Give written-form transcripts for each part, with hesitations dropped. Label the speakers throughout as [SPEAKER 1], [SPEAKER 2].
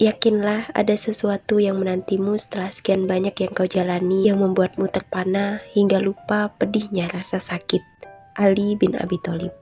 [SPEAKER 1] Yakinlah ada sesuatu yang menantimu setelah sekian banyak yang kau jalani, yang membuatmu terpana hingga lupa pedihnya rasa sakit. Ali bin Abi Thalib.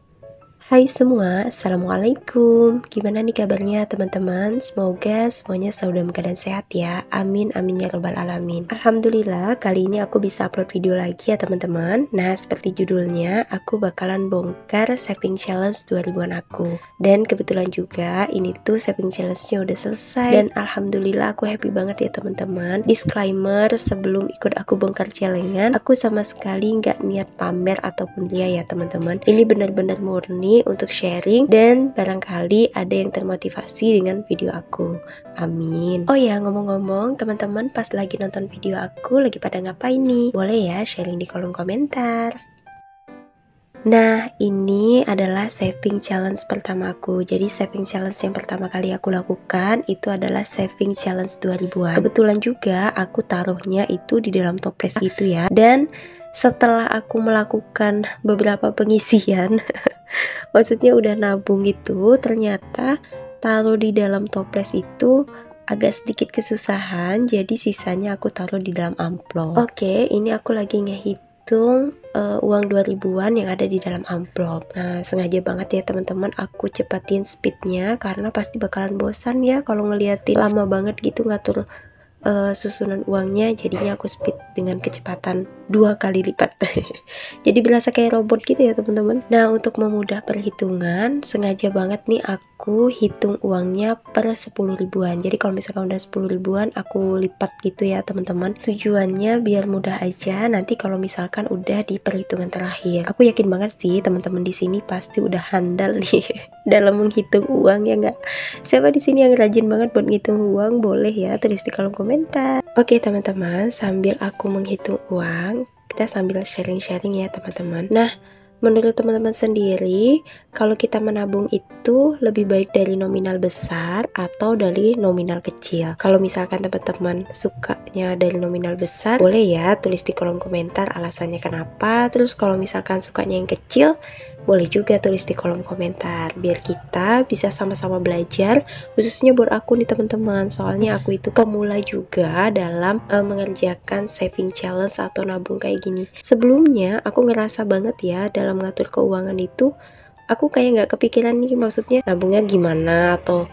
[SPEAKER 1] Hai semua, Assalamualaikum. Gimana nih kabarnya teman-teman? Semoga semuanya selalu dalam keadaan sehat ya. Amin, amin ya rabbal alamin. Alhamdulillah, kali ini aku bisa upload video lagi ya teman-teman. Nah, seperti judulnya, aku bakalan bongkar saving challenge 2000-an aku. Dan kebetulan juga ini tuh saving challenge-nya udah selesai. Dan alhamdulillah aku happy banget ya teman-teman. Disclaimer, sebelum ikut aku bongkar challenge-an, aku sama sekali nggak niat pamer ataupun ria ya teman-teman. Ini benar-benar murni untuk sharing dan barangkali ada yang termotivasi dengan video aku. Amin. Oh ya, ngomong-ngomong, teman-teman pas lagi nonton video aku lagi pada ngapain nih? Boleh ya sharing di kolom komentar. Nah, ini adalah saving challenge pertama aku. Jadi saving challenge yang pertama kali aku lakukan itu adalah saving challenge 2000-an. Kebetulan juga aku taruhnya itu di dalam toples gitu ya. Dan setelah aku melakukan beberapa pengisian maksudnya udah nabung gitu, ternyata taruh di dalam toples itu agak sedikit kesusahan, jadi sisanya aku taruh di dalam amplop. Oke, ini aku lagi ngehitung uang 2000-an yang ada di dalam amplop. Nah, sengaja banget ya teman-teman aku cepatin speednya karena pasti bakalan bosan ya kalau ngeliatin lama banget gitu ngatur susunan uangnya. Jadinya aku speed dengan kecepatan 2 kali lipat. Jadi berasa kayak robot gitu ya teman-teman. Nah, untuk memudah perhitungan, sengaja banget nih aku hitung uangnya per 10 ribuan. Jadi kalau misalkan udah 10 ribuan aku lipat gitu ya teman-teman. Tujuannya biar mudah aja nanti kalau misalkan udah di perhitungan terakhir. Aku yakin banget sih teman-teman di sini pasti udah handal nih dalam menghitung uang ya nggak? Siapa di sini yang rajin banget buat ngitung uang? Boleh ya tulis di kolom komentar. Oke teman-teman, sambil aku menghitung uang, kita sambil sharing-sharing ya teman-teman. Nah, menurut teman-teman sendiri, kalau kita menabung itu lebih baik dari nominal besar atau dari nominal kecil? Kalau misalkan teman-teman sukanya dari nominal besar, boleh ya tulis di kolom komentar alasannya kenapa. Terus kalau misalkan sukanya yang kecil, boleh juga tulis di kolom komentar biar kita bisa sama-sama belajar, khususnya buat aku nih teman-teman. Soalnya aku itu pemula juga dalam mengerjakan saving challenge atau nabung kayak gini. Sebelumnya aku ngerasa banget ya dalam ngatur keuangan itu aku kayak nggak kepikiran nih maksudnya nabungnya gimana atau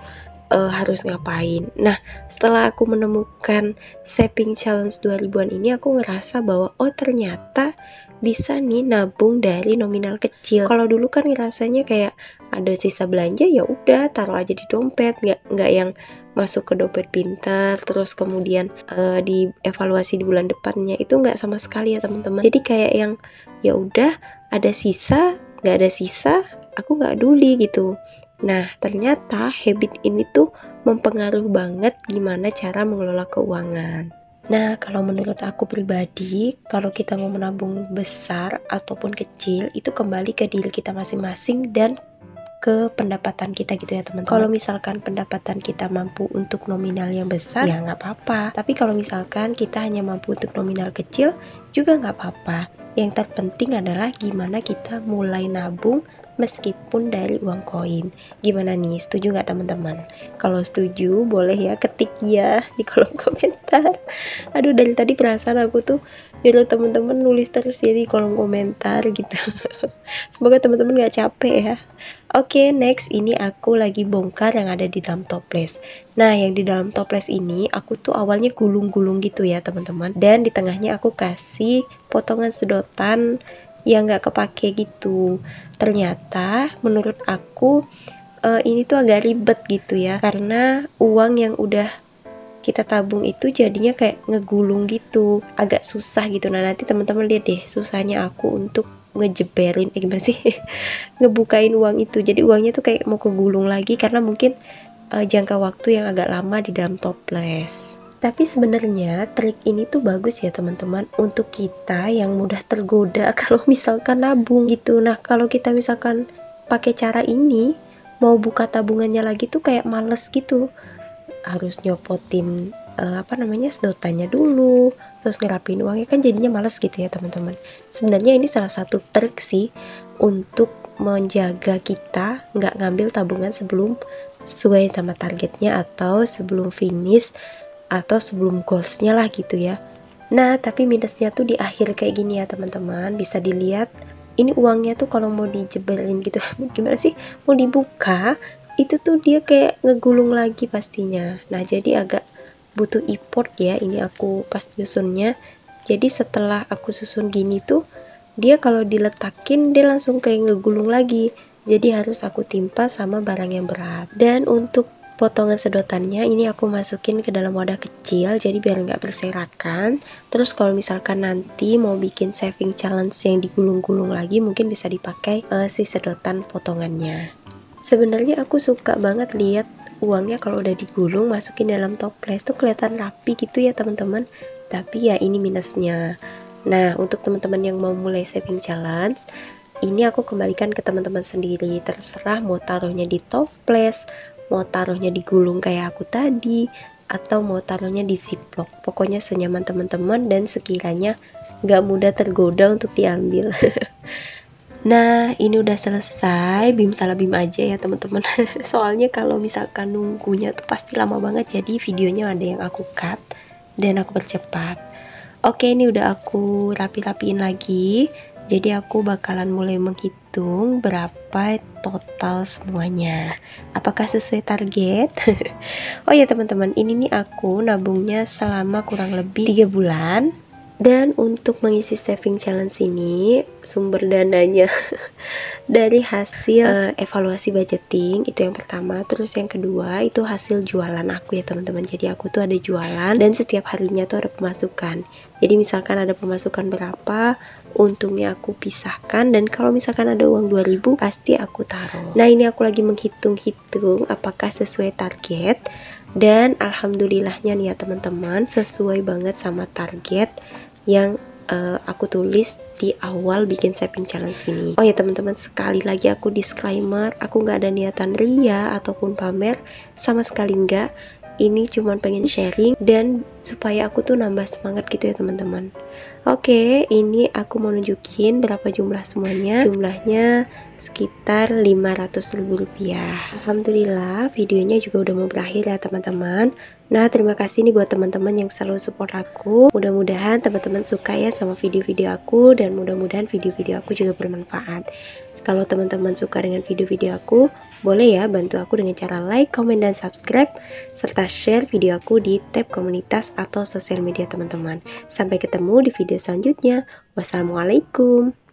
[SPEAKER 1] harus ngapain. Nah, setelah aku menemukan saving challenge 2000-an ini, aku ngerasa bahwa oh ternyata bisa nih nabung dari nominal kecil. Kalau dulu kan ngerasanya kayak ada sisa belanja ya udah taruh aja di dompet, nggak yang masuk ke dompet pintar terus kemudian dievaluasi di bulan depannya, itu nggak sama sekali ya teman-teman. Jadi kayak yang ya udah ada sisa nggak ada sisa aku nggak peduli gitu. Nah, ternyata habit ini tuh mempengaruhi banget gimana cara mengelola keuangan. Nah, kalau menurut aku pribadi, kalau kita mau menabung besar ataupun kecil, itu kembali ke diri kita masing-masing dan ke pendapatan kita gitu ya teman-teman. Kalau misalkan pendapatan kita mampu untuk nominal yang besar, ya nggak apa-apa. Tapi kalau misalkan kita hanya mampu untuk nominal kecil, juga nggak apa-apa. Yang terpenting adalah gimana kita mulai nabung meskipun dari uang koin. Gimana nih, setuju nggak teman-teman? Kalau setuju boleh ya ketik ya di kolom komentar. Aduh, dari tadi perasaan aku tuh nyuruh teman-teman nulis terus ya di kolom komentar gitu. Semoga teman-teman nggak capek ya. Oke, next ini aku lagi bongkar yang ada di dalam toples. Nah, yang di dalam toples ini aku tuh awalnya gulung-gulung gitu ya teman-teman. Dan di tengahnya aku kasih potongan sedotan yang nggak kepake gitu. Ternyata menurut aku ini tuh agak ribet gitu ya, karena uang yang udah kita tabung itu jadinya kayak ngegulung gitu, agak susah gitu. Nah, nanti teman-teman lihat deh susahnya aku untuk ngejeberin gimana sih ngebukain uang itu. Jadi uangnya tuh kayak mau kegulung lagi karena mungkin jangka waktu yang agak lama di dalam toples. Tapi sebenarnya trik ini tuh bagus ya teman-teman untuk kita yang mudah tergoda kalau misalkan nabung gitu. Nah, kalau kita misalkan pakai cara ini, mau buka tabungannya lagi tuh kayak males gitu. Harus nyopotin sedotannya dulu, terus ngerapin uangnya, kan jadinya males gitu ya teman-teman. Sebenarnya ini salah satu trik sih untuk menjaga kita nggak ngambil tabungan sebelum sesuai sama targetnya, atau sebelum finish, atau sebelum goalsnya lah gitu ya. Nah tapi minusnya tuh di akhir kayak gini ya teman-teman, bisa dilihat ini uangnya tuh kalau mau dijebelin gitu gimana sih, mau dibuka itu tuh dia kayak ngegulung lagi pastinya. Nah jadi agak butuh effort ya ini aku pas nyusunnya. Jadi setelah aku susun gini tuh, dia kalau diletakin dia langsung kayak ngegulung lagi, jadi harus aku timpa sama barang yang berat. Dan untuk potongan sedotannya ini aku masukin ke dalam wadah kecil, jadi biar nggak berserakan. Terus kalau misalkan nanti mau bikin saving challenge yang digulung-gulung lagi, mungkin bisa dipakai si sedotan potongannya. Sebenarnya aku suka banget lihat uangnya kalau udah digulung masukin dalam toples tuh kelihatan rapi gitu ya teman-teman. Tapi ya ini minusnya. Nah untuk teman-teman yang mau mulai saving challenge, ini aku kembalikan ke teman-teman sendiri, terserah mau taruhnya di toples, mau taruhnya digulung kayak aku tadi, atau mau taruhnya di ziplock. Pokoknya senyaman teman-teman dan sekiranya nggak mudah tergoda untuk diambil. Nah ini udah selesai, bim salah bim aja ya teman-teman. Soalnya kalau misalkan nunggunya tuh pasti lama banget, jadi videonya ada yang aku cut dan aku percepat. Oke, ini udah aku rapi-rapiin lagi, jadi aku bakalan mulai menghitung berapa total semuanya, apakah sesuai target. Oh ya teman-teman, ini nih aku nabungnya selama kurang lebih 3 bulan. Dan untuk mengisi saving challenge ini, sumber dananya dari hasil evaluasi budgeting, itu yang pertama. Terus yang kedua itu hasil jualan aku ya teman-teman. Jadi aku tuh ada jualan dan setiap harinya tuh ada pemasukan. Jadi misalkan ada pemasukan berapa, untungnya aku pisahkan, dan kalau misalkan ada uang 2000 pasti aku taruh. Nah ini aku lagi menghitung-hitung apakah sesuai target, dan alhamdulillahnya nih ya teman-teman, sesuai banget sama target yang aku tulis di awal bikin saving challenge ini. Oh ya teman-teman, sekali lagi aku disclaimer, aku nggak ada niatan ria ataupun pamer, sama sekali nggak. Ini cuma pengen sharing dan supaya aku tuh nambah semangat gitu ya teman-teman. Oke, ini aku mau nunjukin berapa jumlah semuanya. Jumlahnya sekitar 500.000 rupiah. Alhamdulillah videonya juga udah mau berakhir ya teman-teman. Nah terima kasih nih buat teman-teman yang selalu support aku. Mudah-mudahan teman-teman suka ya sama video-video aku, dan mudah-mudahan video-video aku juga bermanfaat. Kalau teman-teman suka dengan video-video aku, boleh ya bantu aku dengan cara like, komen, dan subscribe, serta share video aku di tab komunitas atau sosial media teman-teman. Sampai ketemu di video selanjutnya. Wassalamualaikum.